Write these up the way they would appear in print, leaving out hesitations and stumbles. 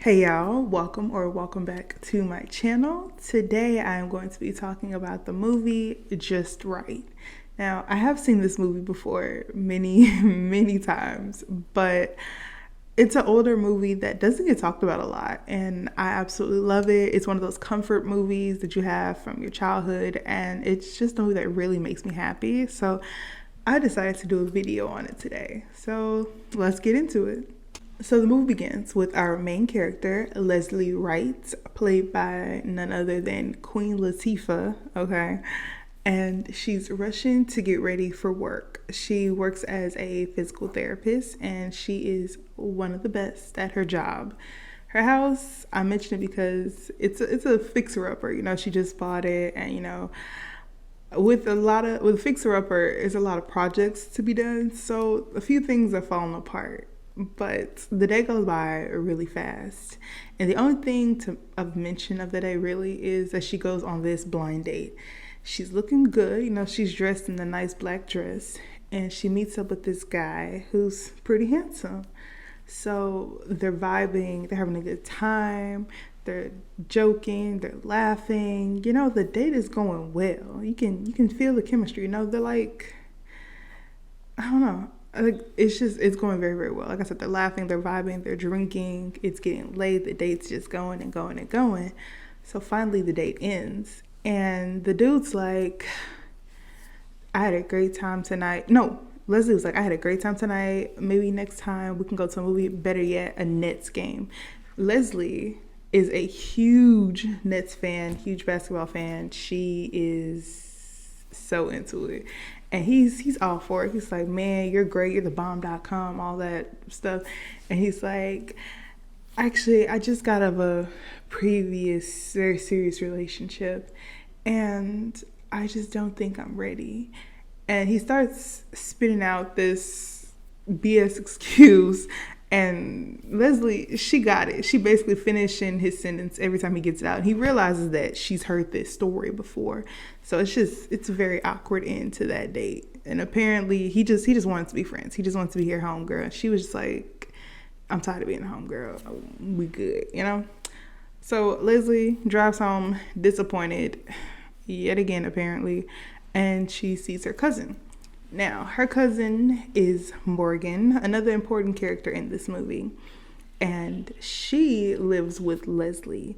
Hey y'all, welcome back to my channel. Today I am going to be talking about the movie Just Right. Now, I have seen this movie before many times, but it's an older movie that doesn't get talked about a lot, and I absolutely love it. It's one of those comfort movies that you have from your childhood, and it's just a movie that really makes me happy. So I decided to do a video on it today. So let's get into it. So the movie begins with our main character, Leslie Wright, played by none other than Queen Latifah, okay? And she's rushing to get ready for work. She works as a physical therapist and she is one of the best at her job. Her house, I mentioned it because it's a fixer-upper. She just bought it, and with fixer upper, there's a lot of projects to be done, so a few things are falling apart. But the day goes by really fast, and the only thing of mention of the day really is that she goes on this blind date. She's looking good, she's dressed in a nice black dress, and she meets up with this guy who's pretty handsome. So they're vibing, they're having a good time, they're joking, they're laughing. The date is going well. You can feel the chemistry. They're like, I don't know. Like, it's going very, very well. Like I said, they're laughing, they're vibing, they're drinking. It's getting late. The date's just going and going and going. So finally the date ends. And the dude's like, I had a great time tonight. No, Leslie was like, I had a great time tonight. Maybe next time we can go to a movie. Better yet, a Nets game. Leslie is a huge Nets fan, huge basketball fan. She is so into it. And he's all for it. He's like, man, you're great. You're the bomb.com, all that stuff. And he's like, actually, I just got out of a previous very serious relationship, and I just don't think I'm ready. And he starts spitting out this BS excuse, and Leslie, she got it. She basically finishing his sentence every time he gets it out. And he realizes that she's heard this story before. So it's a very awkward end to that date. And apparently he just wanted to be friends. He just wanted to be her homegirl. She was just like, I'm tired of being a homegirl. We good, So Leslie drives home disappointed yet again, apparently, and she sees her cousin. Now, her cousin is Morgan, another important character in this movie, and she lives with Leslie.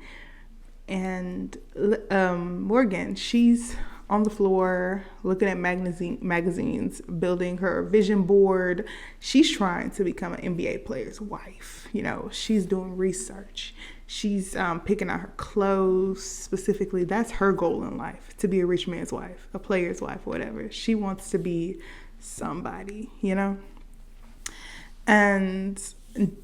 And Morgan, she's on the floor looking at magazines, building her vision board. She's trying to become an NBA player's wife. She's doing research. She's picking out her clothes specifically. That's her goal in life, to be a rich man's wife, a player's wife, whatever. She wants to be somebody, And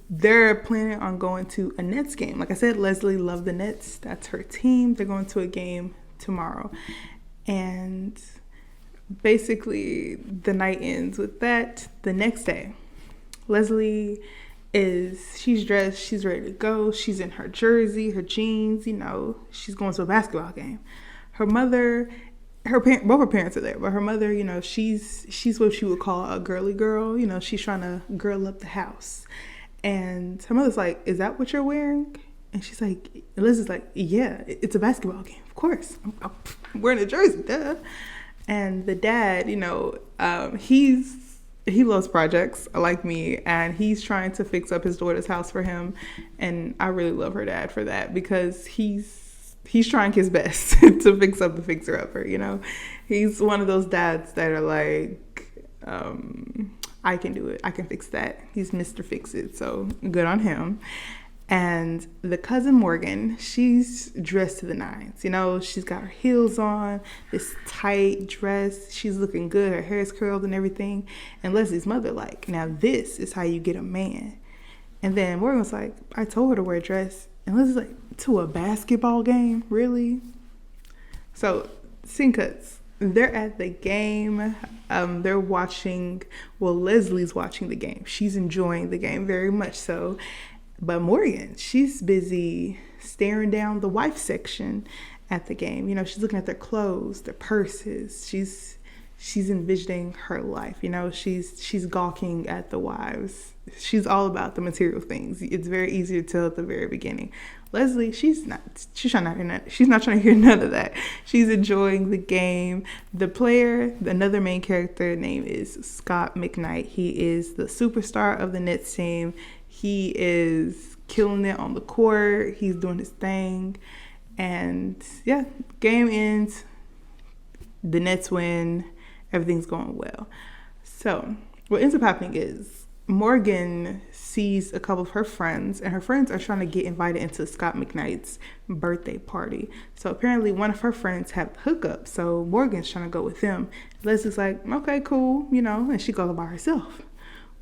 they're planning on going to a Nets game. Like I said, Leslie loved the Nets. That's her team. They're going to a game tomorrow. And basically, the night ends with that. The next day, Leslie she's dressed, she's ready to go. She's in her jersey, her jeans, she's going to a basketball game. Her mother, both her parents are there, but her mother, she's what she would call a girly girl. She's trying to girl up the house. And her mother's like, is that what you're wearing? And she's like, Leslie's like, yeah, it's a basketball game. Of course. I'm wearing a jersey, duh. And the dad, he loves projects like me, and he's trying to fix up his daughter's house for him. And I really love her dad for that, because he's trying his best to fix up the fixer-upper, He's one of those dads that are like, I can do it. I can fix that. He's Mr. Fix-It, so good on him. And the cousin Morgan, she's dressed to the nines. She's got her heels on, this tight dress. She's looking good. Her hair is curled and everything. And Leslie's mother like, now this is how you get a man. And then Morgan was like, I told her to wear a dress. And Leslie's like, to a basketball game? Really? So, scene cuts. They're at the game. They're watching. Well, Leslie's watching the game. She's enjoying the game very much so. But Morgan, she's busy staring down the wife section at the game. She's looking at their clothes, their purses. She's she's envisioning her life. She's gawking at the wives. She's all about the material things. It's very easy to tell at the very beginning. Leslie, she's not trying to hear none of that. She's enjoying the game. The player, another main character name is Scott McKnight. He is the superstar of the Nets team. He is killing it on the court. He's doing his thing. And yeah, game ends. The Nets win. Everything's going well. So what ends up happening is Morgan sees a couple of her friends, and her friends are trying to get invited into Scott McKnight's birthday party. So apparently one of her friends have hookup, so Morgan's trying to go with them. Leslie's like, okay, cool, and she goes by herself.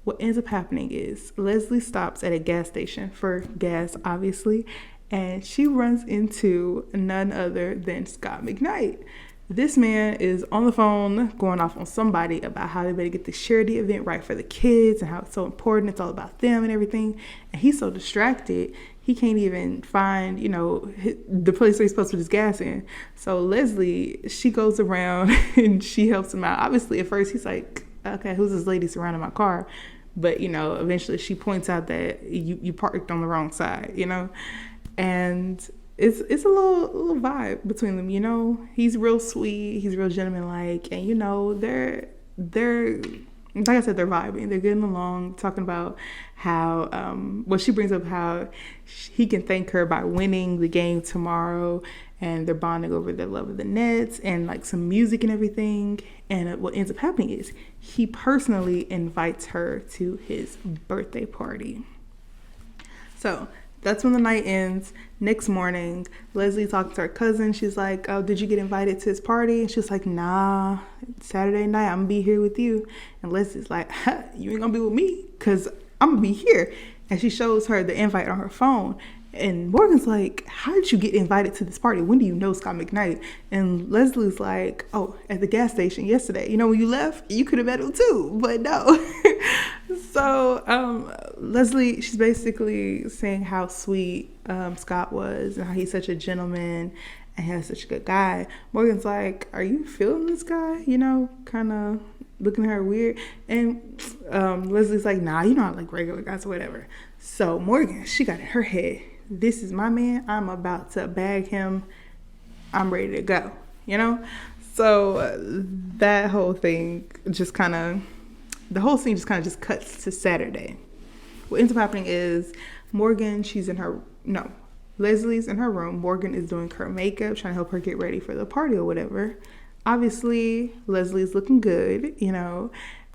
What ends up happening is Leslie stops at a gas station for gas, obviously, and she runs into none other than Scott McKnight. This man is on the phone going off on somebody about how they better get the charity event right for the kids and how it's so important. It's all about them and everything. And he's so distracted, he can't even find, the place where he's supposed to put his gas in. So Leslie, she goes around and she helps him out. Obviously, at first, he's like, okay, who's this lady surrounding my car? But, eventually she points out that you parked on the wrong side, And it's a little vibe between them, He's real sweet, he's real gentleman-like, and they're like I said, they're vibing, they're getting along, talking about how she brings up how he can thank her by winning the game tomorrow, and they're bonding over their love of the Nets and like some music and everything. And what ends up happening is he personally invites her to his birthday party. So that's when the night ends. Next morning, Leslie talks to her cousin. She's like, oh, did you get invited to his party? And she's like, nah, it's Saturday night, I'm gonna be here with you. And Leslie's like, you ain't gonna be with me because I'm gonna be here. And she shows her the invite on her phone. And Morgan's like, how did you get invited to this party? When do you know Scott McKnight? And Leslie's like, oh, at the gas station yesterday. When you left, you could have met him too, but no. So Leslie, she's basically saying how sweet Scott was and how he's such a gentleman and he's such a good guy. Morgan's like, are you feeling this guy? Kind of looking at her weird. And Leslie's like, nah, I like regular guys or whatever. So Morgan, she got in her head, this is my man. I'm about to bag him. I'm ready to go, So that whole thing just the whole scene just cuts to Saturday. What ends up happening is Morgan, Leslie's in her room. Morgan is doing her makeup, trying to help her get ready for the party or whatever. Obviously, Leslie's looking good,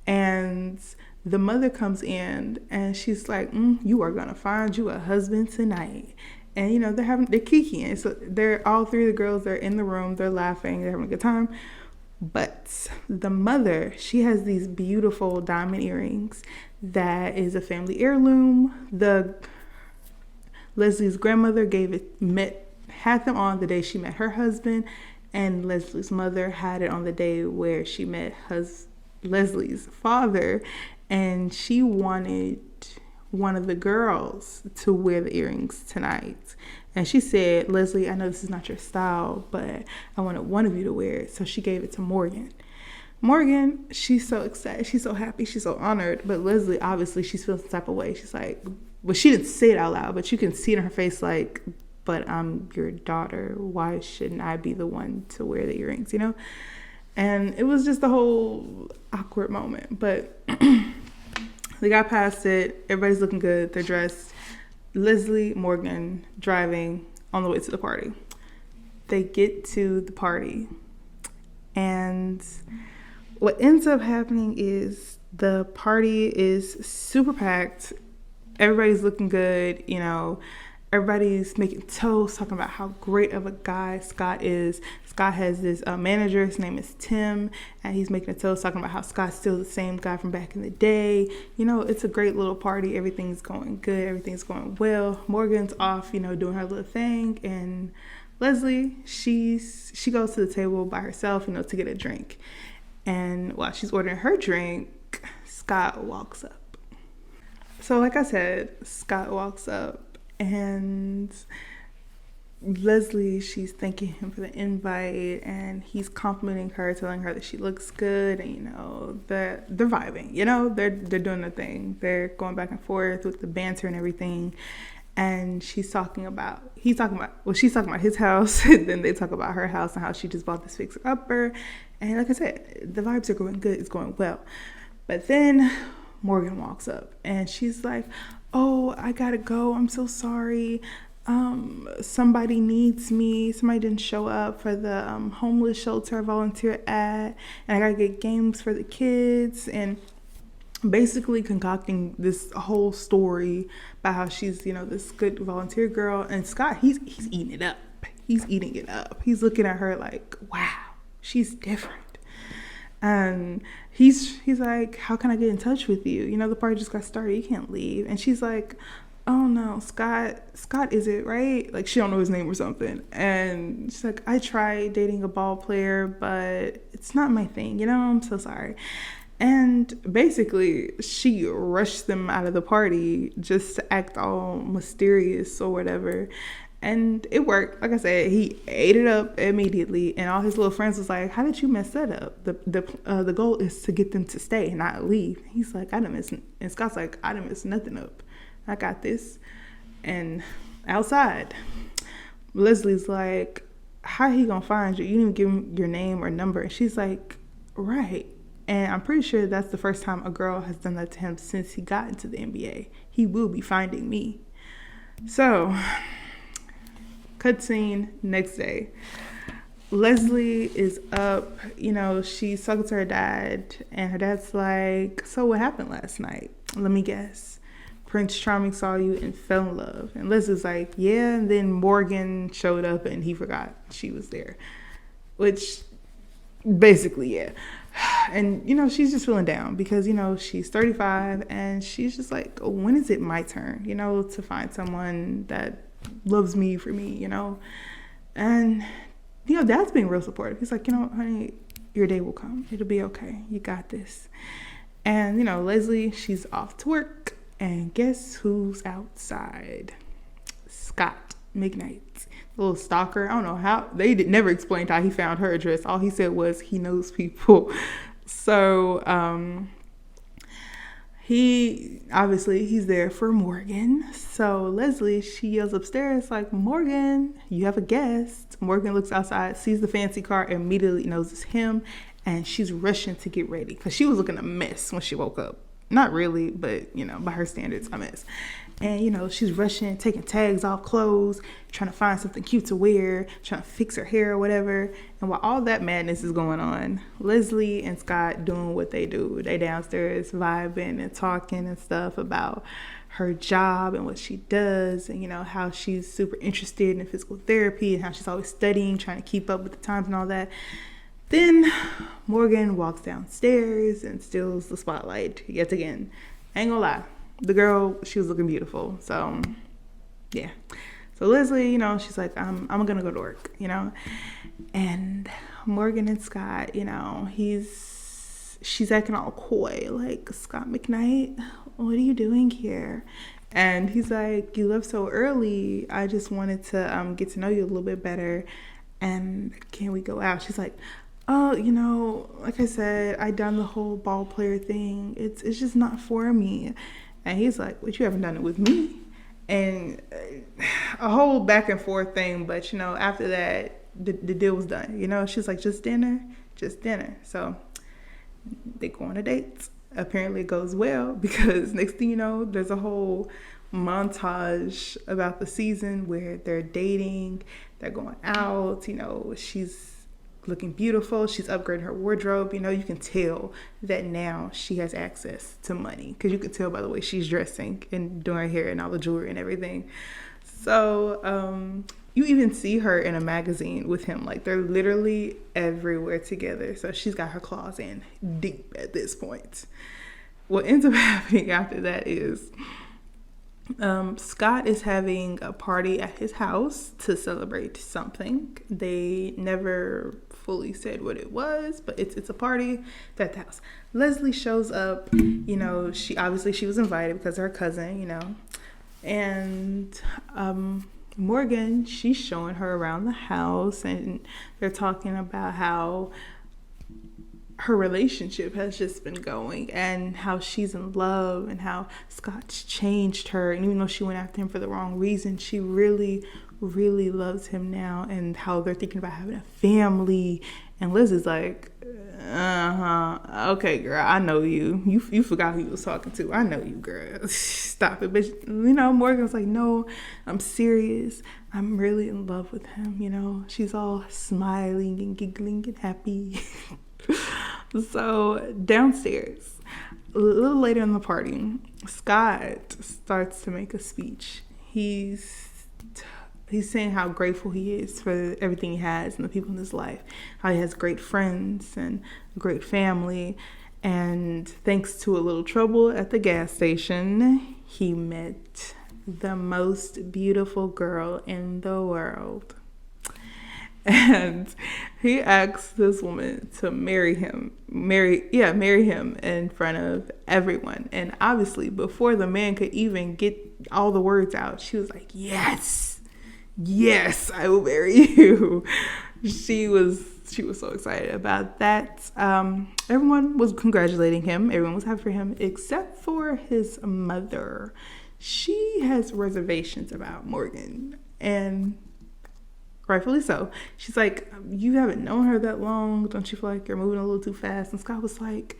and the mother comes in and she's like, you are going to find you a husband tonight. And, they're kikiing. So all three of the girls, they're in the room, they're laughing, they're having a good time. But the mother, she has these beautiful diamond earrings that is a family heirloom. Leslie's grandmother had them on the day she met her husband, and Leslie's mother had it on the day where she met Leslie's father, and she wanted one of the girls to wear the earrings tonight. And she said, Leslie, I know this is not your style, but I wanted one of you to wear it. So she gave it to Morgan. Morgan, she's so excited. She's so happy. She's so honored. But Leslie, obviously, she's feeling some type of way. She's like, well, she didn't say it out loud, but you can see it in her face like, but I'm your daughter. Why shouldn't I be the one to wear the earrings, And it was just a whole awkward moment. But they got past it. Everybody's looking good. They're dressed. Leslie, Morgan driving on the way to the party. They get to the party, and what ends up happening is the party is super packed. Everybody's looking good, Everybody's making toast, talking about how great of a guy Scott is. Scott has this manager, his name is Tim, and he's making a toast, talking about how Scott's still the same guy from back in the day. It's a great little party. Everything's going good. Everything's going well. Morgan's off, doing her little thing. And Leslie, she goes to the table by herself, to get a drink. And while she's ordering her drink, Scott walks up. So like I said, Scott walks up. And Leslie, she's thanking him for the invite, and he's complimenting her, telling her that she looks good, and they're vibing. They're doing their thing. They're going back and forth with the banter and everything. And she's talking about his house, and then they talk about her house and how she just bought this fixer upper. And like I said, the vibes are going good. It's going well. But then Morgan walks up, and she's like, "Oh, I gotta go. I'm so sorry. Somebody needs me. Somebody didn't show up for the homeless shelter I volunteer at, and I gotta get games for the kids." And basically concocting this whole story about how she's, this good volunteer girl. And Scott, he's eating it up. He's eating it up. He's looking at her like, wow, she's different. And he's like, how can I get in touch with you? The party just got started. You can't leave. And she's like, oh no, Scott is it, right? Like, she don't know his name or something. And she's like, I tried dating a ball player, but it's not my thing, I'm so sorry. And basically she rushed them out of the party just to act all mysterious or whatever. And it worked. Like I said, he ate it up immediately, and all his little friends was like, how did you mess that up? The goal is to get them to stay and not leave. He's like, and Scott's like, I didn't mess nothing up. I got this. And outside, Leslie's like, how he gonna find you? You didn't even give him your name or number. And she's like, right. And I'm pretty sure that's the first time a girl has done that to him since he got into the NBA. He will be finding me. So, cutscene next day. Leslie is up, she's talking to her dad, and her dad's like, so what happened last night? Let me guess. Prince Charming saw you and fell in love. And Leslie's like, yeah, and then Morgan showed up and he forgot she was there. Which, basically, yeah. And, she's just feeling down because, she's 35 and she's just like, when is it my turn, to find someone that loves me for me, And, Dad's being real supportive. He's like, honey, your day will come. It'll be okay. You got this. And, Leslie, she's off to work. And guess who's outside? Scott McKnight. Little stalker. I don't know how. They never explained how he found her address. All he said was he knows people. So he's there for Morgan. So Leslie, she yells upstairs like, Morgan, you have a guest. Morgan looks outside, sees the fancy car, immediately knows it's him. And she's rushing to get ready because she was looking a mess when she woke up. Not really, but, by her standards, a mess. And, she's rushing, taking tags off clothes, trying to find something cute to wear, trying to fix her hair or whatever. And while all that madness is going on, Leslie and Scott doing what they do. They downstairs vibing and talking and stuff about her job and what she does and, how she's super interested in physical therapy and how she's always studying, trying to keep up with the times and all that. Then Morgan walks downstairs and steals the spotlight yet again. Ain't gonna lie, the girl, she was looking beautiful. So, yeah. So Leslie, she's like, I'm gonna go to work, And Morgan and Scott, she's acting all coy, like, Scott McKnight, what are you doing here? And he's like, you left so early. I just wanted to get to know you a little bit better. And can we go out? She's like, oh, like I said, I done the whole ball player thing. It's just not for me. And he's like, what, you haven't done it with me? And a whole back and forth thing. But, after that, the deal was done. She's like, just dinner. So they go on a date. Apparently it goes well because next thing you know, there's a whole montage about the season where they're dating, they're going out, she's looking beautiful, she's upgraded her wardrobe, you can tell that now she has access to money because you can tell by the way she's dressing and doing her hair and all the jewelry and everything. So you even see her in a magazine with him, like they're literally everywhere together. So she's got her claws in deep at this point. What ends up happening after that is Scott is having a party at his house to celebrate something. They never fully said what it was, but it's a party at the house. Leslie shows up, she was invited because of her cousin, and Morgan, she's showing her around the house, and they're talking about how her relationship has just been going and how she's in love and how Scott's changed her. And even though she went after him for the wrong reason, she really, really loves him now, and how they're thinking about having a family. And Liz is like, okay, girl, I know you. You forgot who you was talking to. I know you, girl. Stop it. But, Morgan's like, no, I'm serious. I'm really in love with him, She's all smiling and giggling and happy. So downstairs, a little later in the party, Scott starts to make a speech. He's saying how grateful he is for everything he has and the people in his life, how he has great friends and a great family. And thanks to a little trouble at the gas station, he met the most beautiful girl in the world. And he asked this woman to marry him in front of everyone. And obviously, before the man could even get all the words out, she was like, yes, I will marry you. She was so excited about that. Everyone was congratulating him. Everyone was happy for him, except for his mother. She has reservations about Morgan, and rightfully so. She's like, you haven't known her that long. Don't you feel like you're moving a little too fast? And Scott was like,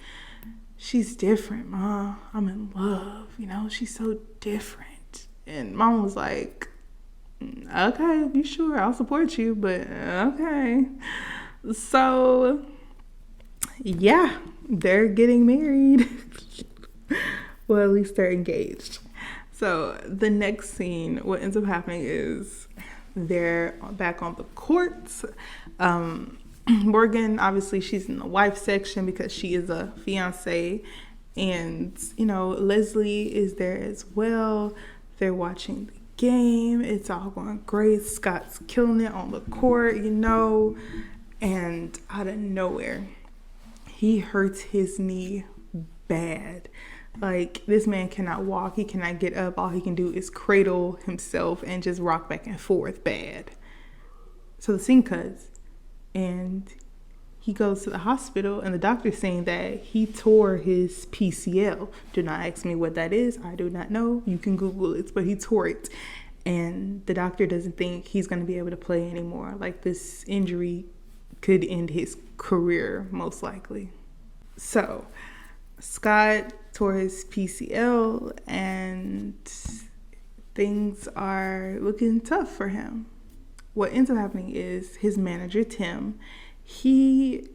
she's different, Ma. I'm in love. She's so different. And Mom was like, okay, you sure? I'll support you, but okay. So, yeah, they're getting married. Well, at least they're engaged. So the next scene, what ends up happening is they're back on the court. Morgan, obviously, she's in the wife section because she is a fiance. And, Leslie is there as well. They're watching the game. It's all going great. Scott's killing it on the court, And out of nowhere, he hurts his knee bad. Like, this man cannot walk. He cannot get up. All he can do is cradle himself and just rock back and forth bad. So the scene cuts, and he goes to the hospital, and the doctor's saying that he tore his PCL. Do not ask me what that is. I do not know. You can Google it, but he tore it. And the doctor doesn't think he's going to be able to play anymore. Like, this injury could end his career, most likely. So Scott tore his PCL, and things are looking tough for him. What ends up happening is his manager, Tim, he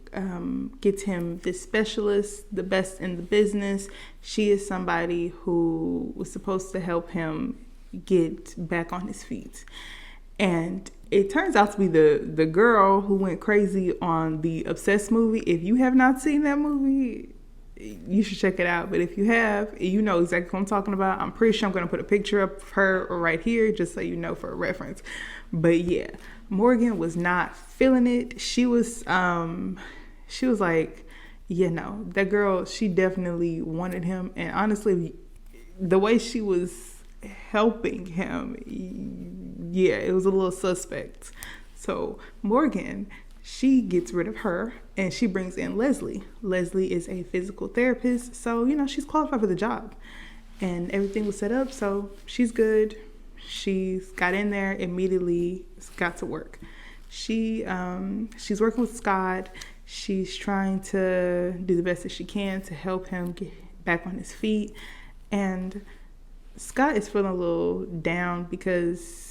gets him this specialist, the best in the business. She is somebody who was supposed to help him get back on his feet. And it turns out to be the girl who went crazy on the Obsessed movie. If you have not seen that movie, you should check it out. But if you have, you know exactly what I'm talking about. I'm pretty sure I'm going to put a picture of her right here just so you know, for a reference. But yeah, Morgan was not feeling it. She was like, that girl, she definitely wanted him. And honestly, the way she was helping him, it was a little suspect. So Morgan, she gets rid of her and she brings in Leslie. Leslie is a physical therapist, so she's qualified for the job, and everything was set up, so she's good. She's got in there immediately, got to work. She's working with Scott. She's trying to do the best that she can to help him get back on his feet, and Scott is feeling a little down because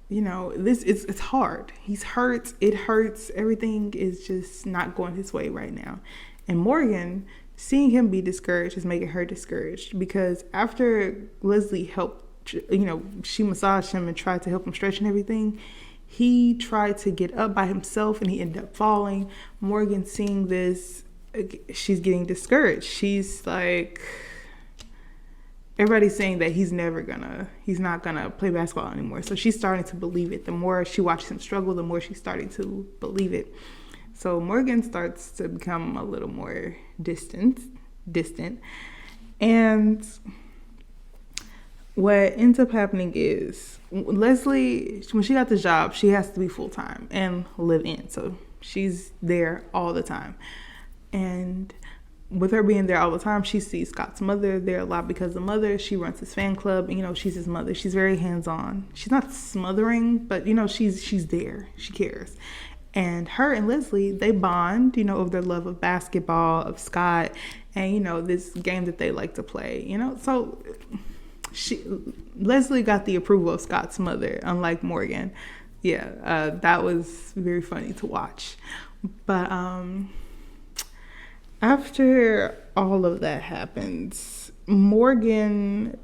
it's hard. He's hurt. It hurts. Everything is just not going his way right now. And Morgan, seeing him be discouraged is making her discouraged, because after Leslie helped, she massaged him and tried to help him stretch and everything, he tried to get up by himself and he ended up falling. Morgan, seeing this, she's getting discouraged. She's like, everybody's saying that he's not gonna play basketball anymore. So she's starting to believe it. The more she watches him struggle, the more she's starting to believe it. So Morgan starts to become a little more distant. And what ends up happening is Leslie, when she got the job, she has to be full time and live in. So she's there all the time. And with her being there all the time, she sees Scott's mother there a lot because the mother, she runs his fan club, and she's his mother. She's very hands-on. She's not smothering, but she's there. She cares. And her and Leslie, they bond, over their love of basketball, of Scott, and this game that they like to play. So Leslie got the approval of Scott's mother, unlike Morgan. Yeah, that was very funny to watch. But after all of that happens, Morgan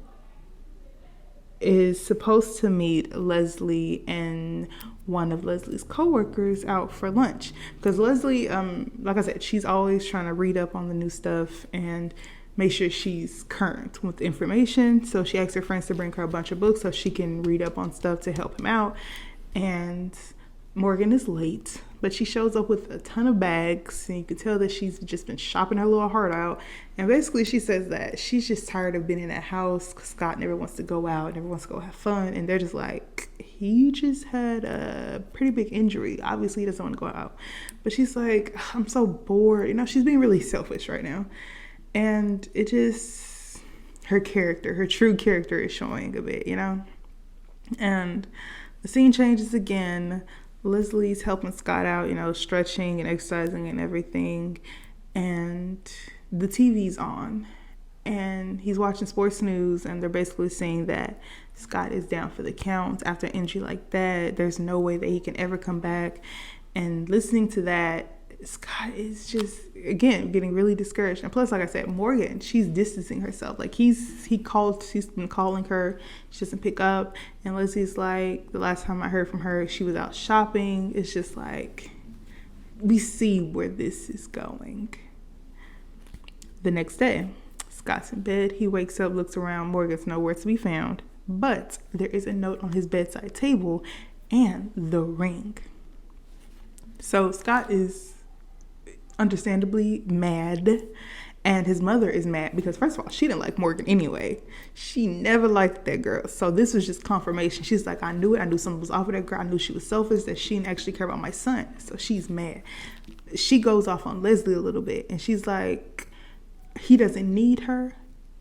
is supposed to meet Leslie and one of Leslie's coworkers out for lunch, because Leslie, like I said, she's always trying to read up on the new stuff and make sure she's current with the information. So she asks her friends to bring her a bunch of books so she can read up on stuff to help him out. And Morgan is late, but she shows up with a ton of bags, and you can tell that she's just been shopping her little heart out. And basically she says that she's just tired of being in that house because Scott never wants to go out, never wants to go have fun. And they're just like, he just had a pretty big injury. Obviously he doesn't want to go out. But she's like, I'm so bored. She's being really selfish right now. And it just, her true character is showing a bit, And the scene changes again. Leslie's helping Scott out, stretching and exercising and everything. And the TV's on. And he's watching sports news, and they're basically saying that Scott is down for the count after an injury like that. There's no way that he can ever come back. And listening to that, Scott is just, again, getting really discouraged. And plus, like I said, Morgan, she's distancing herself. Like, he's been calling her. She doesn't pick up. And Leslie's like, the last time I heard from her, she was out shopping. It's just like, we see where this is going. The next day, Scott's in bed. He wakes up, looks around. Morgan's nowhere to be found. But there is a note on his bedside table and the ring. So Scott is understandably mad, and his mother is mad because, first of all, she didn't like Morgan anyway. She never liked that girl. So this was just confirmation. She's like, I knew it. I knew something was off with that girl. I knew she was selfish, that she didn't actually care about my son. So she's mad. She goes off on Leslie a little bit, and she's like, he doesn't need her,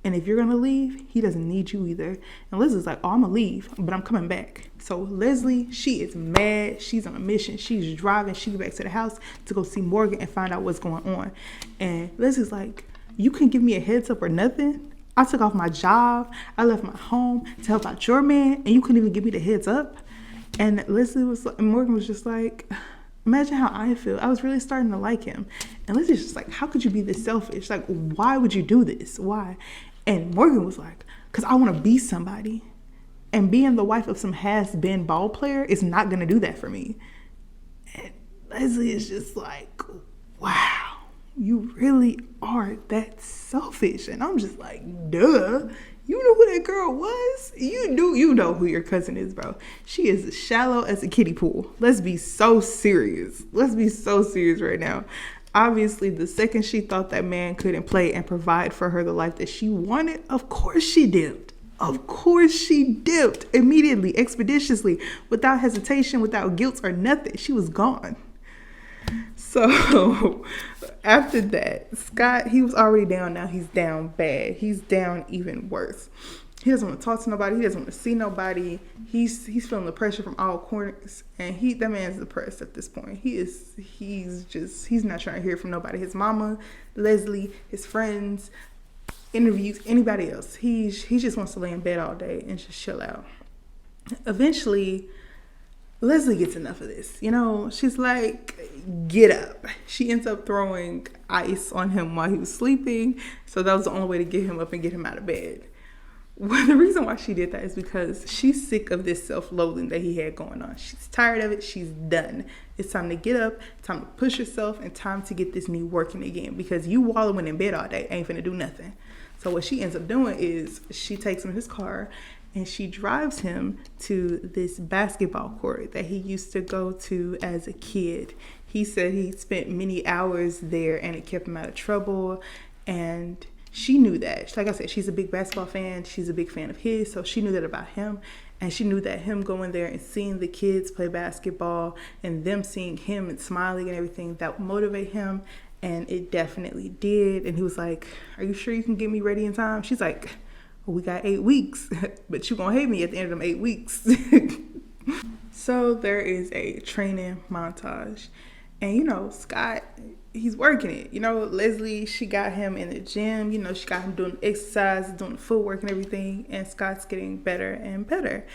and if you're gonna leave, he doesn't need you either. And Leslie's like, oh, I'm gonna leave, but I'm coming back. So Leslie, she is mad. She's on a mission. She's driving. She gets back to the house to go see Morgan and find out what's going on. And Leslie's like, you couldn't give me a heads up or nothing? I took off my job. I left my home to help out your man, and you couldn't even give me the heads up? And Morgan was just like, imagine how I feel. I was really starting to like him. And Leslie's just like, how could you be this selfish? Like, why would you do this? Why? And Morgan was like, because I want to be somebody. And being the wife of some has-been ball player is not going to do that for me. And Leslie is just like, wow, you really are that selfish. And I'm just like, duh. You know who that girl was? You know who your cousin is, bro. She is as shallow as a kiddie pool. Let's be so serious. Let's be so serious right now. Obviously, the second she thought that man couldn't play and provide for her the life that she wanted, of course she dipped. Of course she dipped immediately, expeditiously, without hesitation, without guilt or nothing. She was gone. So after that, Scott, he was already down. Now he's down bad. He's down even worse. He doesn't want to talk to nobody. He doesn't want to see nobody. He's feeling the pressure from all corners, and that man's depressed at this point. He's not trying to hear from nobody. His mama, Leslie, his friends, interviews, anybody else. He just wants to lay in bed all day and just chill out. Eventually, Leslie gets enough of this. She's like, get up. She ends up throwing ice on him while he was sleeping. So that was the only way to get him up and get him out of bed. Well, the reason why she did that is because she's sick of this self-loathing that he had going on. She's tired of it. She's done. It's time to get up, time to push yourself, and time to get this knee working again, because you wallowing in bed all day ain't finna do nothing. So what she ends up doing is she takes him in his car and she drives him to this basketball court that he used to go to as a kid. He said he spent many hours there and it kept him out of trouble. And she knew that. Like I said, she's a big basketball fan. She's a big fan of his. So she knew that about him. And she knew that him going there and seeing the kids play basketball and them seeing him and smiling and everything, that would motivate him. And it definitely did. And he was like, are you sure you can get me ready in time? She's like, well, we got 8 weeks, but you gonna hate me at the end of them 8 weeks. So there is a training montage. And, you know, Scott, he's working it. You know, Leslie, she got him in the gym. You know, she got him doing exercise, doing footwork and everything. And Scott's getting better and better.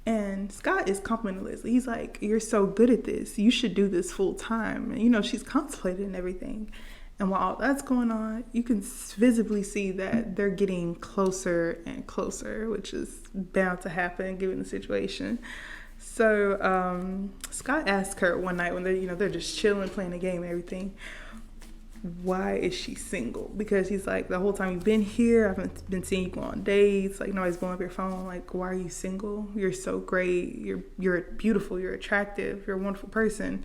And Scott is complimenting Leslie. He's like, you're so good at this. You should do this full time. And, you know, she's contemplating and everything. And while all that's going on, you can visibly see that they're getting closer and closer, which is bound to happen given the situation. So Scott asked her one night when they're just chilling, playing a game and everything, why is she single? Because he's like, the whole time you've been here, I've been seeing you go on dates, like nobody's blowing up your phone. Like, why are you single? You're so great. You're beautiful. You're attractive. You're a wonderful person.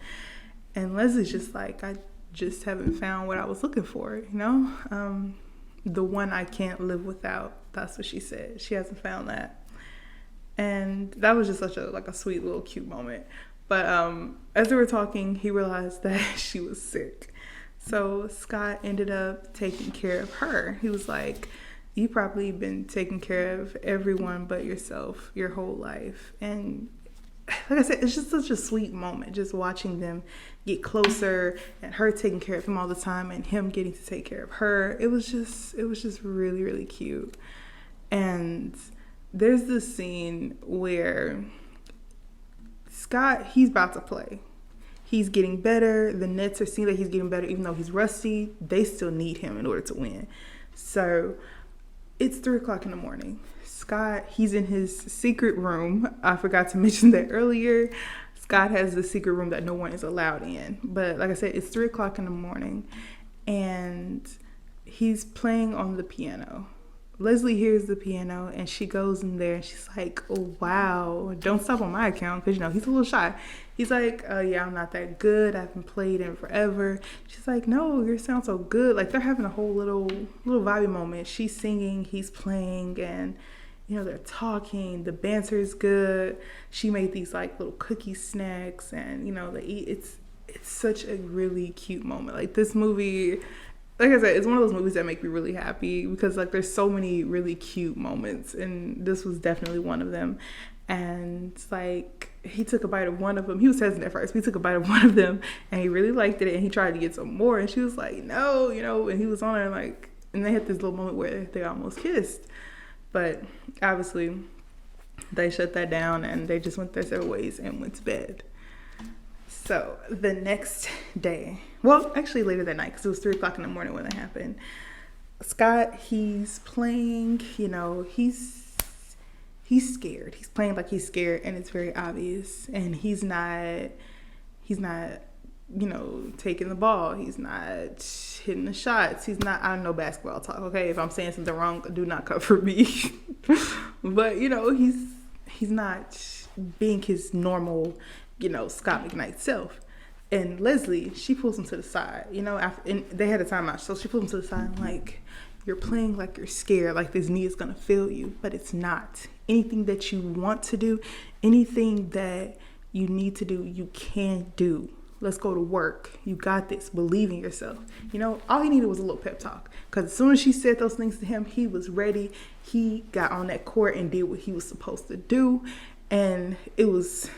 And Leslie's just like, I just haven't found what I was looking for. You know, the one I can't live without. That's what she said. She hasn't found that. And that was just such a sweet little cute moment. But as they were talking, he realized that she was sick. So Scott ended up taking care of her. He was like, you've probably been taking care of everyone but yourself your whole life. And like I said, it's just such a sweet moment, just watching them get closer and her taking care of him all the time and him getting to take care of her. It was just really, really cute. And there's this scene where Scott, he's about to play. He's getting better. The Nets are seeing that he's getting better. Even though he's rusty, they still need him in order to win. So it's 3:00 in the morning. Scott, he's in his secret room. I forgot to mention that earlier. Scott has the secret room that no one is allowed in. But like I said, it's 3:00 in the morning. And he's playing on the piano. Leslie hears the piano and she goes in there and she's like, oh, wow, don't stop on my account, because, you know, he's a little shy. He's like, oh, yeah, I'm not that good. I haven't played in forever. She's like, no, you sound so good. Like, they're having a whole little vibey moment. She's singing, he's playing, and, you know, they're talking. The banter is good. She made these, like, little cookie snacks, and, you know, they eat. It's such a really cute moment. Like, this movie, like I said, it's one of those movies that make me really happy because, like, there's so many really cute moments, and this was definitely one of them. And, like, he took a bite of one of them. He was hesitant at first, but he took a bite of one of them, and he really liked it, and he tried to get some more, and she was like, no, you know, and he was on her, like, and they had this little moment where they almost kissed. But, obviously, they shut that down, and they just went their separate ways and went to bed. So the next day, well, actually later that night, because it was 3:00 in the morning when that happened, Scott, he's playing, you know, he's scared. He's playing like he's scared, and it's very obvious. And he's not, you know, taking the ball. He's not hitting the shots. He's not, I don't know basketball talk, okay? If I'm saying something wrong, do not cover me. But, you know, he's not being his normal, you know, Scott McKnight self. And Leslie, she pulls him to the side, you know, and they had a timeout, so she pulls him to the side, like, you're playing like you're scared, like this knee is gonna fail you, but it's not. Anything that you want to do, anything that you need to do, you can do. Let's go to work. You got this. Believe in yourself. You know, all he needed was a little pep talk, because as soon as she said those things to him, he was ready. He got on that court and did what he was supposed to do, and it was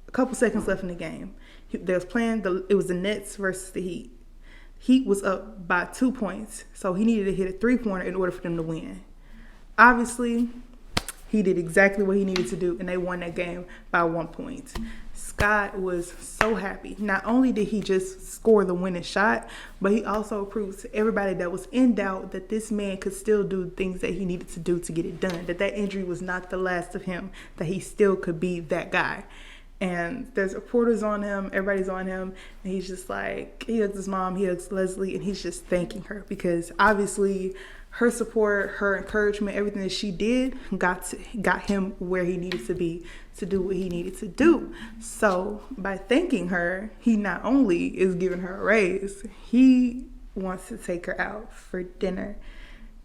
a couple seconds left in the game. They was playing, it was the Nets versus the Heat. Heat was up by 2 points, so he needed to hit a 3-pointer in order for them to win. Obviously, he did exactly what he needed to do, and they won that game by 1 point. Scott was so happy. Not only did he just score the winning shot, but he also proved to everybody that was in doubt that this man could still do things that he needed to do to get it done, that injury was not the last of him, that he still could be that guy. And there's reporters on him, everybody's on him, and he's just like, he hugs his mom, he hugs Leslie, and he's just thanking her, because obviously her support, her encouragement, everything that she did got him where he needed to be to do what he needed to do. So by thanking her, he not only is giving her a raise, he wants to take her out for dinner.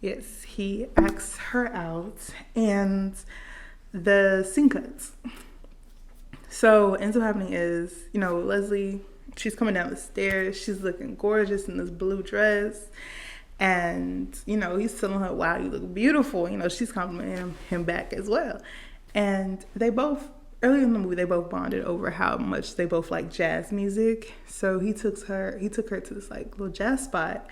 Yes, he asks her out, and the scene cuts. So what ends up happening is, Leslie, she's coming down the stairs. She's looking gorgeous in this blue dress. And, he's telling her, wow, you look beautiful. She's complimenting him back as well. And they both, early in the movie, they both bonded over how much they both like jazz music. So he took her to this like little jazz spot.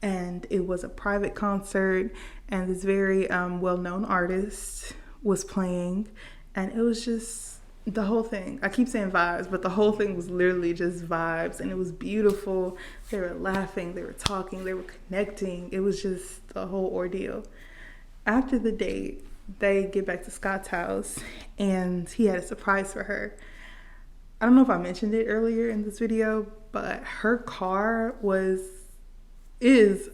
And it was a private concert. And this very well-known artist was playing. And it was just the whole thing. I keep saying vibes, but the whole thing was literally just vibes. And it was beautiful. They were laughing, they were talking, they were connecting. It was just the whole ordeal. After the date, they get back to Scott's house, and he had a surprise for her. I don't know if I mentioned it earlier in this video, but her car was a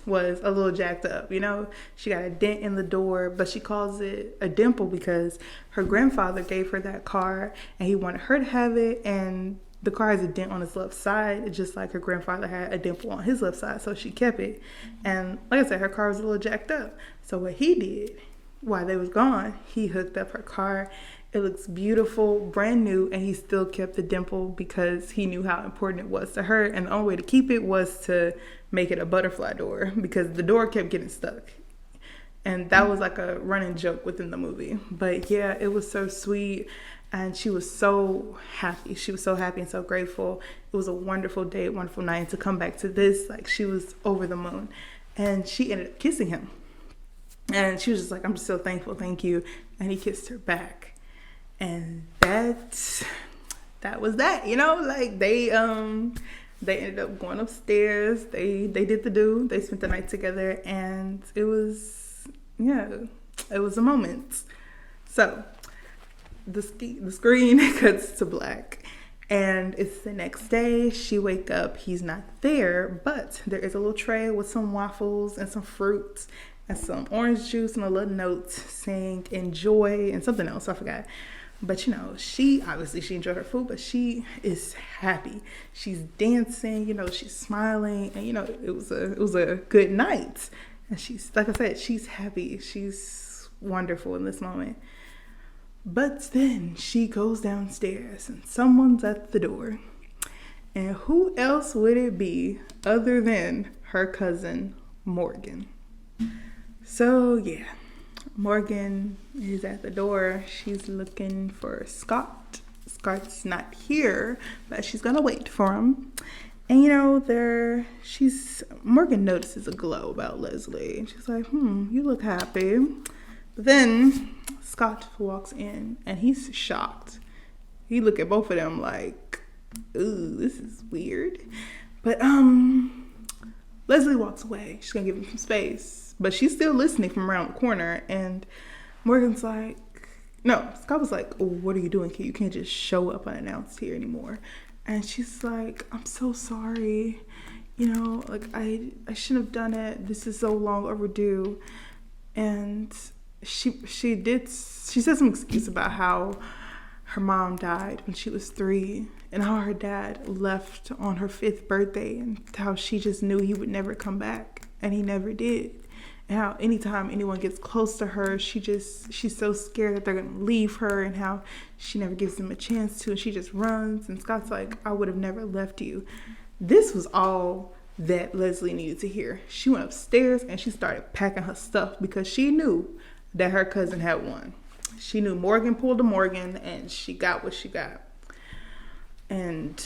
little jacked up. She got a dent in the door, but she calls it a dimple because her grandfather gave her that car and he wanted her to have it, and the car has a dent on its left side, just like her grandfather had a dimple on his left side, so she kept it. And like I said, her car was a little jacked up. So what he did while they was gone, he hooked up her car. It looks beautiful, brand new, and he still kept the dimple because he knew how important it was to her. And the only way to keep it was to make it a butterfly door because the door kept getting stuck. And that was like a running joke within the movie. But yeah, it was so sweet. And she was so happy. She was so happy and so grateful. It was a wonderful day, wonderful night. To come back to this, like, she was over the moon. And she ended up kissing him. And she was just like, I'm just so thankful, thank you. And he kissed her back. And that was that, like they ended up going upstairs. They did the do. They spent the night together, and it was a moment. So the screen cuts to black, and it's the next day. She wake up, he's not there, but there is a little tray with some waffles and some fruit and some orange juice and a little note saying enjoy and something else, I forgot. But she enjoyed her food, but she is happy. She's dancing, she's smiling, and it was a good night. And she's, like I said, she's happy. She's wonderful in this moment. But then she goes downstairs and someone's at the door. And who else would it be other than her cousin Morgan? So yeah, Morgan is at the door. She's looking for Scott. Scott's not here, but she's gonna wait for him. And Morgan notices a glow about Leslie. And she's like, you look happy. But then Scott walks in and he's shocked. He look at both of them like, ooh, this is weird. But Leslie walks away. She's gonna give him some space. But she's still listening from around the corner. And Morgan's like, no, Scott was like, oh, what are you doing here? You can't just show up unannounced here anymore. And she's like, I'm so sorry. I shouldn't have done it. This is so long overdue. And she said some excuse about how her mom died when she was 3 and how her dad left on her 5th birthday and how she just knew he would never come back, and he never did. And how anytime anyone gets close to her, she's so scared that they're going to leave her, and how she never gives them a chance to, and she just runs. And Scott's like, I would have never left you. This was all that Leslie needed to hear. She went upstairs and she started packing her stuff because she knew that her cousin had won. She knew Morgan pulled a Morgan, and she got what she got. And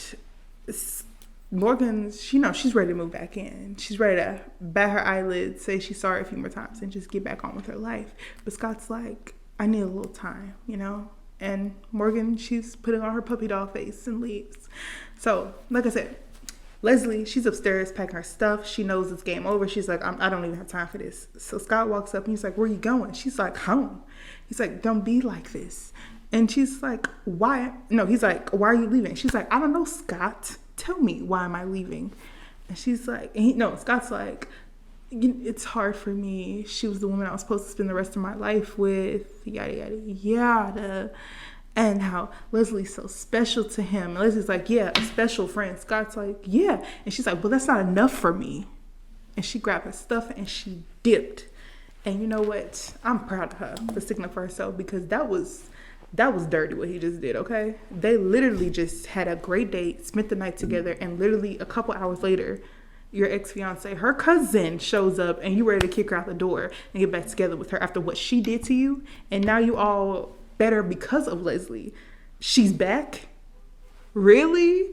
Morgan, she's ready to move back in. She's ready to bat her eyelids, say she's sorry a few more times, and just get back on with her life. But Scott's like, I need a little time, And Morgan, she's putting on her puppy dog face and leaves. So, like I said, Leslie, she's upstairs packing her stuff. She knows it's game over. She's like, I don't even have time for this. So Scott walks up and he's like, where are you going? She's like, home. He's like, don't be like this. And she's like, why? No, he's like, why are you leaving? She's like, I don't know, Scott. Tell me, why am I leaving? And she's like, Scott's like, it's hard for me. She was the woman I was supposed to spend the rest of my life with, yada, yada, yada. And how Leslie's so special to him. And Leslie's like, yeah, a special friend. Scott's like, yeah. And she's like, well, that's not enough for me. And she grabbed her stuff and she dipped. And you know what? I'm proud of her for sticking up for herself, because that was dirty what he just did, okay? They literally just had a great date, spent the night together, and literally a couple hours later, your ex-fiance, her cousin, shows up and you ready to kick her out the door and get back together with her after what she did to you. And now you all better because of Leslie. She's back? Really?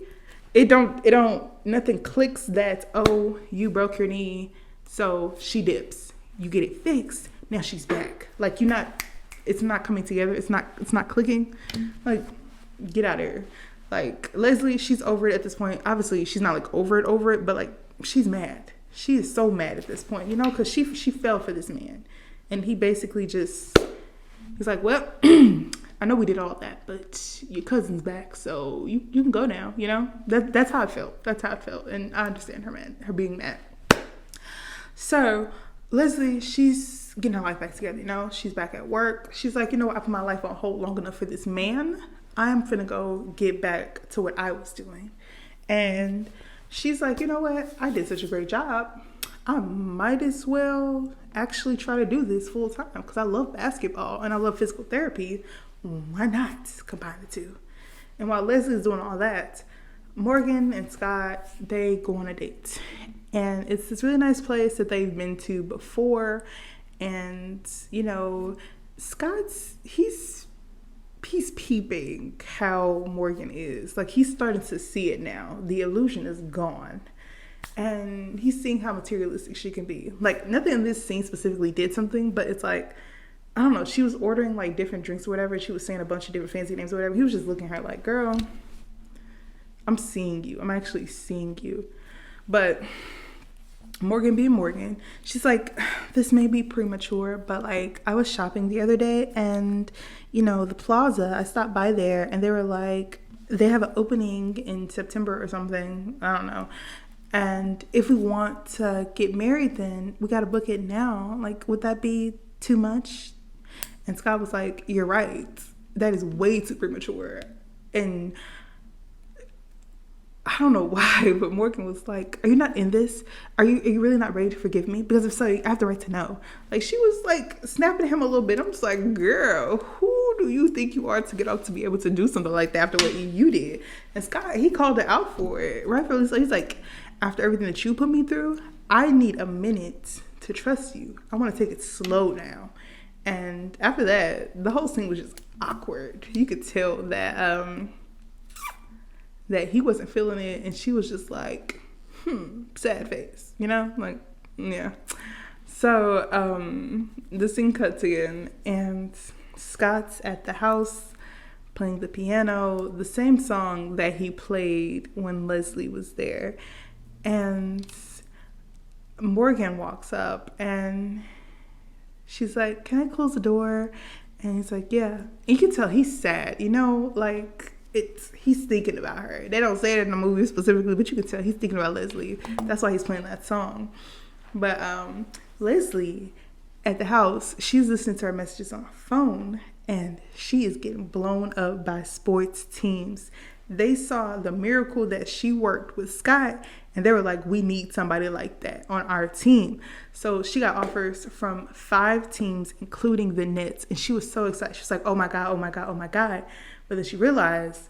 Nothing clicks that, oh, you broke your knee, so she dips. You get it fixed, now she's back. Like, it's not coming together. It's not clicking. Like, get out of here. Like, Leslie, she's over it at this point. Obviously, she's not like over it, but like, she's mad. She is so mad at this point, because she fell for this man. And he basically he's like, well, I know we did all that, but your cousin's back, so you can go now, That's how I felt. And I understand her being mad. So Leslie, she's getting her life back together, She's back at work. She's like, I put my life on hold long enough for this man. I'm finna go get back to what I was doing. And she's like, you know what? I did such a great job. I might as well actually try to do this full time, because I love basketball and I love physical therapy. Why not combine the two? And while Leslie's doing all that, Morgan and Scott, they go on a date. And it's this really nice place that they've been to before. And, Scott's, he's peeping how Morgan is. Like, he's starting to see it now. The illusion is gone. And he's seeing how materialistic she can be. Like, nothing in this scene specifically did something, but it's like, I don't know, she was ordering like different drinks or whatever. She was saying a bunch of different fancy names or whatever. He was just looking at her like, girl, I'm seeing you. I'm actually seeing you. But Morgan being Morgan, she's like, this may be premature, but like, I was shopping the other day and, the plaza, I stopped by there and they were like, they have an opening in September or something. I don't know. And if we want to get married, then we got to book it now. Like, would that be too much? And Scott was like, you're right. That is way too premature. And I don't know why, but Morgan was like, are you not in this? Are you really not ready to forgive me? Because if so, I have the right to know. Like, she was like snapping at him a little bit. I'm just like, girl, who do you think you are to get up to be able to do something like that after what you did? And Scott, he called her out for it. Rightfully so. He's like, after everything that you put me through, I need a minute to trust you. I want to take it slow now. And after that, the whole scene was just awkward. You could tell that that he wasn't feeling it, and she was just like, sad face, like, yeah. So the scene cuts again, and Scott's at the house playing the piano, the same song that he played when Leslie was there. And Morgan walks up and she's like, can I close the door? And he's like, yeah. And you can tell he's sad, like he's thinking about her. They don't say it in the movie specifically, but you can tell he's thinking about Leslie. That's why he's playing that song. But Leslie at the house, she's listening to her messages on her phone, and she is getting blown up by sports teams. They saw the miracle that she worked with Scott, and they were like, we need somebody like that on our team. So she got offers from 5 teams, including the Nets. And she was so excited. She was like, oh my God, oh my God, oh my God. But then she realized,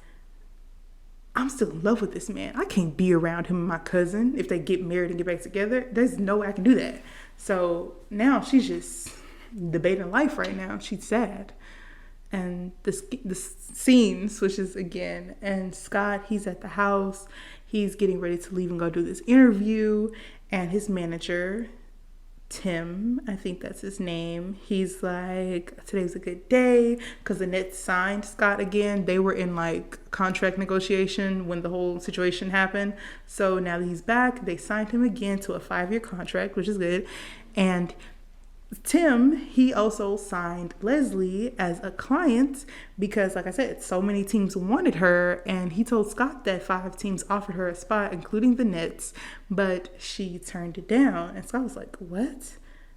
I'm still in love with this man. I can't be around him and my cousin if they get married and get back together. There's no way I can do that. So now she's just debating life right now. She's sad. And the scene switches again, and Scott, he's at the house. He's getting ready to leave and go do this interview, and his manager, Tim, I think that's his name, he's like, today's a good day, because the Nets signed Scott again. They were in like contract negotiation when the whole situation happened. So now that he's back, they signed him again to a 5-year contract, which is good. And Tim, he also signed Leslie as a client because, like I said, so many teams wanted her, and he told Scott that 5 teams offered her a spot, including the Nets, but she turned it down. And Scott was like, what?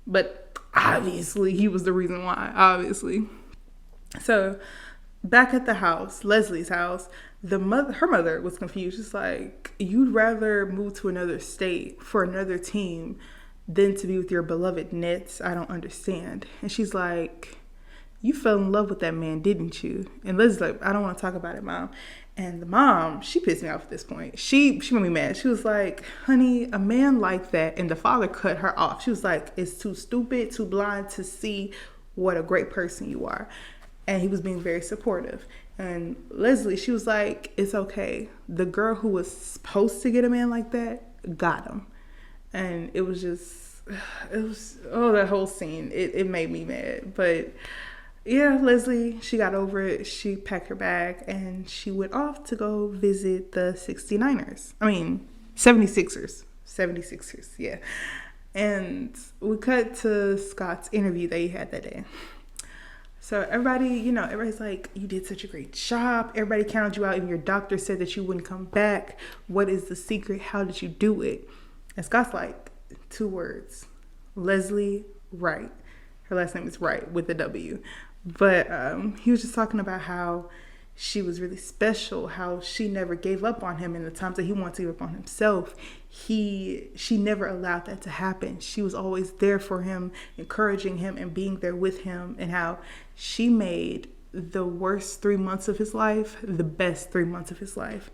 But obviously he was the reason why, obviously. So back at the house, Leslie's house, her mother was confused. She's like, you'd rather move to another state for another team than to be with your beloved Nets. I don't understand. And she's like, you fell in love with that man, didn't you? And Liz like, I don't want to talk about it, Mom. And the mom, she pissed me off at this point. She made me mad. She was like, honey, a man like that. And the father cut her off. She was like, it's too stupid, too blind to see what a great person you are. And he was being very supportive. And Leslie, she was like, it's okay. The girl who was supposed to get a man like that got him. And it was that whole scene. It made me mad. But yeah, Leslie, she got over it. She packed her bag and she went off to go visit the 76ers. 76ers, yeah. And we cut to Scott's interview that he had that day. So everybody's like, you did such a great job. Everybody counted you out. Even your doctor said that you wouldn't come back. What is the secret? How did you do it? And Scott's like, 2 words. Leslie Wright. Her last name is Wright with a W. But he was just talking about how she was really special, how she never gave up on him in the times that he wanted to give up on himself. She never allowed that to happen. She was always there for him, encouraging him and being there with him, and how she made the worst 3 months of his life the best 3 months of his life.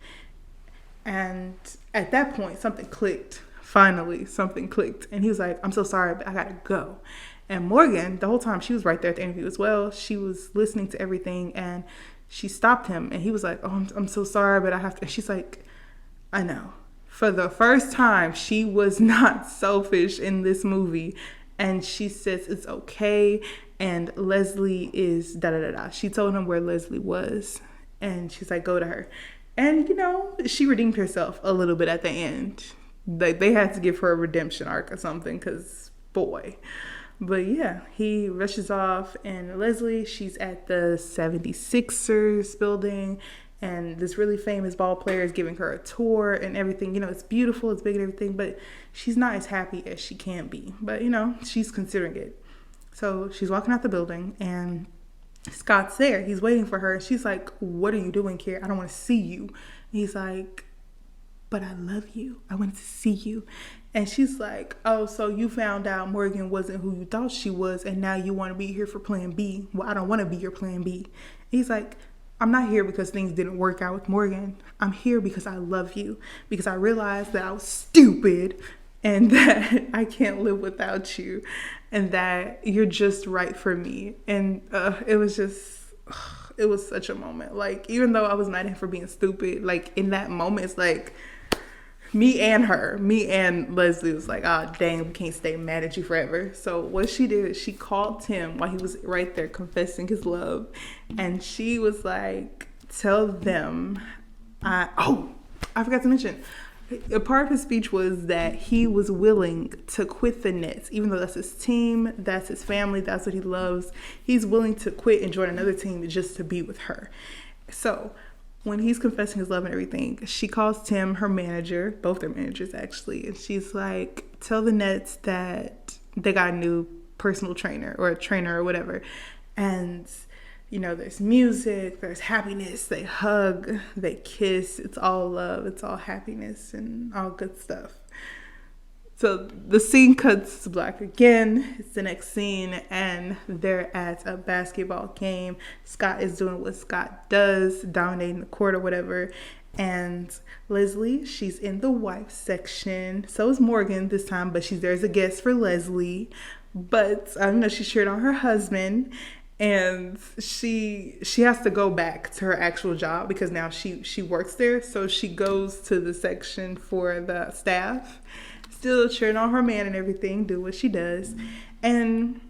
And at that point, something clicked. Finally, something clicked. And he was like, I'm so sorry, but I gotta go. And Morgan, the whole time, she was right there at the interview as well. She was listening to everything, and she stopped him. And he was like, oh, I'm so sorry, but I have to. And she's like, I know. For the first time, she was not selfish in this movie. And she says it's okay. And Leslie is da-da-da-da. She told him where Leslie was. And she's like, go to her. And, she redeemed herself a little bit at the end. Like, they had to give her a redemption arc or something, because, boy. But yeah, he rushes off, and Leslie, she's at the 76ers building, and this really famous ball player is giving her a tour and everything. It's beautiful, it's big and everything, but she's not as happy as she can be. But, she's considering it. So she's walking out the building, and Scott's there. He's waiting for her. She's like, what are you doing here? I don't want to see you. And he's like, but I love you. I wanted to see you. And she's like, oh, so you found out Morgan wasn't who you thought she was, and now you want to be here for plan B. Well, I don't want to be your plan B. And he's like, I'm not here because things didn't work out with Morgan. I'm here because I love you, because I realized that I was stupid and that I can't live without you and that you're just right for me. And it was such a moment. Like, even though I was mad at him for being stupid, like, in that moment, it's like, me and Leslie was like, oh, dang, we can't stay mad at you forever. So what she did, she called Tim while he was right there confessing his love. And she was like, tell them, I forgot to mention, a part of his speech was that he was willing to quit the Nets, even though that's his team, that's his family, that's what he loves. He's willing to quit and join another team just to be with her. So when he's confessing his love and everything, she calls Tim, her manager, both their managers actually, and she's like, tell the Nets that they got a new personal trainer or a trainer or whatever. And, there's music, there's happiness, they hug, they kiss, it's all love, it's all happiness and all good stuff. So the scene cuts to black again. It's the next scene, and they're at a basketball game. Scott is doing what Scott does, dominating the court or whatever. And Leslie, she's in the wife section. So is Morgan this time, but she's there as a guest for Leslie. But she's cheering on her husband, and she has to go back to her actual job because now she works there. So she goes to the section for the staff, still cheering on her man and everything, do what she does. And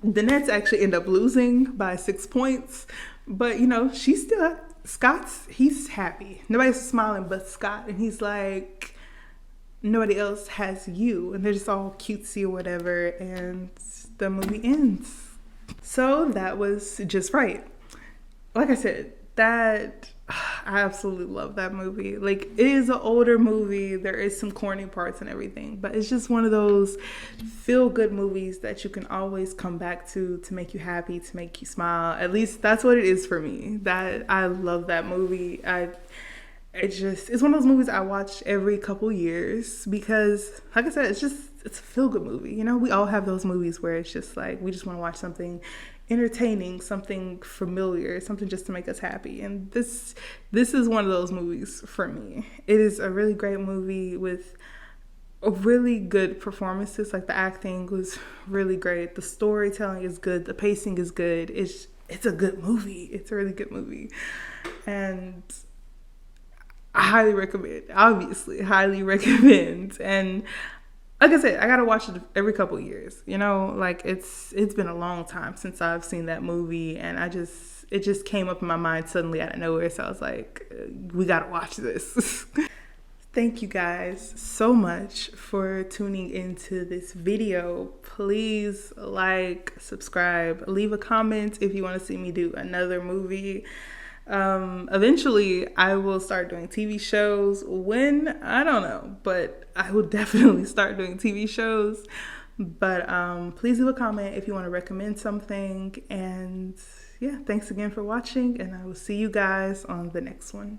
the Nets actually end up losing by 6 points. But, she's still, he's happy. Nobody's smiling but Scott. And he's like, nobody else has you. And they're just all cutesy or whatever. And the movie ends. So that was just right. Like I said, I absolutely love that movie. Like, it is an older movie. There is some corny parts and everything, but it's just one of those feel-good movies that you can always come back to make you happy, to make you smile. At least that's what it is for me. That I love that movie. it's one of those movies I watch every couple years because, like I said, it's a feel good movie. You know, we all have those movies where it's just like we just want to watch something entertaining, something familiar, something just to make us happy. And this is one of those movies for me. It is a really great movie with really good performances. Like the acting was really great, the storytelling is good, the pacing is good. It's a good movie. It's a really good movie, and I highly recommend. Obviously, highly recommend. And like I said, I gotta watch it every couple of years. You know, like it's been a long time since I've seen that movie, and it just came up in my mind suddenly out of nowhere. So I was like, we gotta watch this. Thank you guys so much for tuning into this video. Please like, subscribe, leave a comment if you want to see me do another movie. Eventually I will start doing TV shows. When, I don't know, but I will definitely start doing TV shows. But please leave a comment if you want to recommend something. And yeah, thanks again for watching, and I will see you guys on the next one.